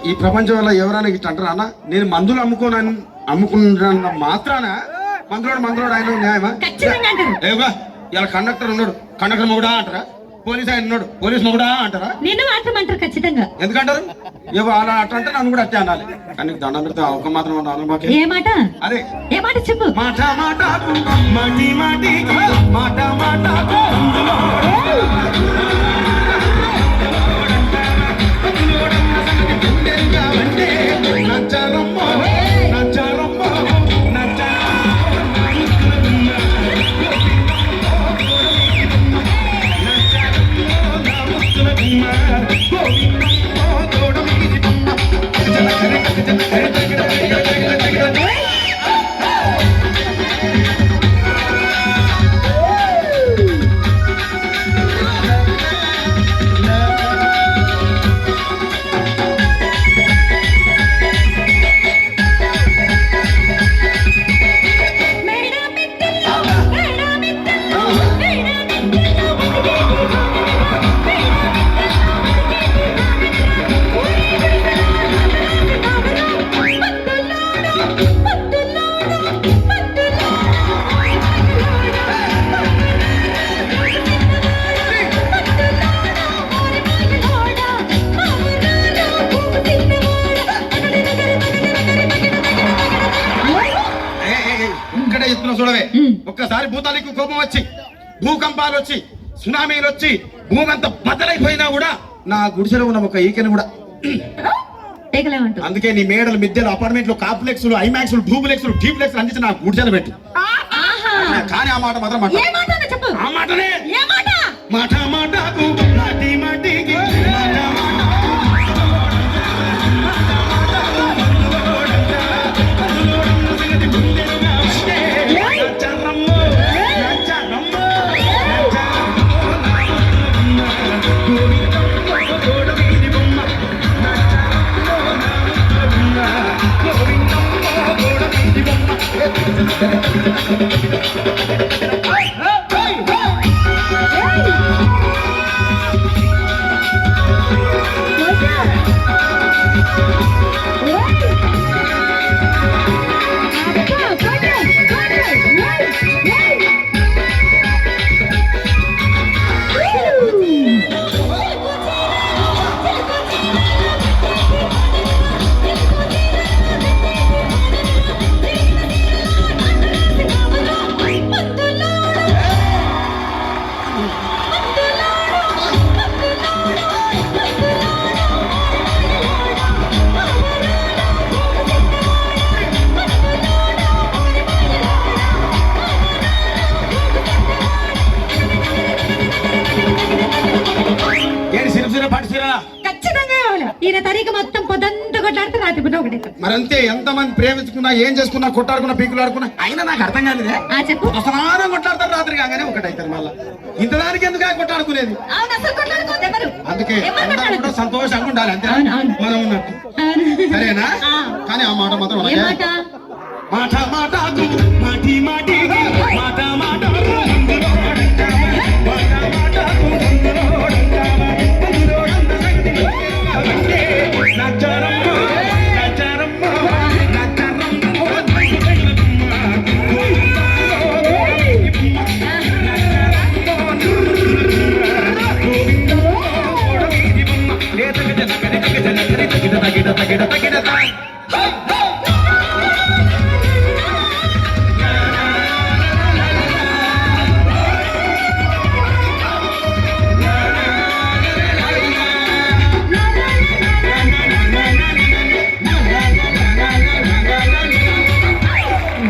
ఈ ప్రపంచంలో ఎవరైనా ఇట్లా అంటారా అన్న? నేను మందులు అమ్ముకున్న మాత్రాన మందులోడు ఆయన న్యాయమా? ఏవా ఇలా కండక్టర్ ఉన్నాడు, కండక్టర్ మొగుడా అంటారా? పోలీస్ ఆయన ఉన్నాడు, పోలీస్ మొగుడా అంటారా? నేను మాత్రం అంటారు ఖచ్చితంగా. ఎందుకంటారు? ఏవో అలా అట్లా అంటే నన్ను కూడా అట్టే అనాలి. కానీ దండం పెడితే ఒక మాత్రం ఏ మాట? అదే ఏ మాట చెప్పు. మాట మాటకు మాటి మాటికి మాట మాటకు చూడవే. ఒక్కసారి భూతానికి కోపం వచ్చి, భూకంపాలు వచ్చి, సునామీలు వచ్చి, భూమి అంతా బద్దలైపోయినా కూడా నా గుడిసెలో ఉన్న ఒక ఈకెను కూడా. అందుకే నీ మేడలు, మిద్దెలు, అపార్ట్మెంట్లు, కాంప్లెక్స్, ఐమాక్స్, డూప్లెక్స్, డీప్లెక్స్ అందించి నా గుడిసెలు పెట్టు. కానీ ఆ మాట మాత్రం ఆ మాటనే మాట మాటకు మాటి మాటికి మరంతే. ఎంతమంది ప్రేమించుకున్నా, ఏం చేసుకున్నా, కొట్టాడుకున్నా, పీకులు ఆడుకున్నా, అయినా నాకు అర్థం కాలేదే. స్నానం కొట్లాడతారు రాత్రి కాగానే ఒకటైతారు. మళ్ళా ఇంతదానికి ఎందుకు కొట్టాడుకునేది? అందుకే కూడా సంతోషంగా ఉండాలి, అంతే మనం ఉన్నట్టు. సరేనా? కానీ ఆ మాట మాత్రం మాట మాట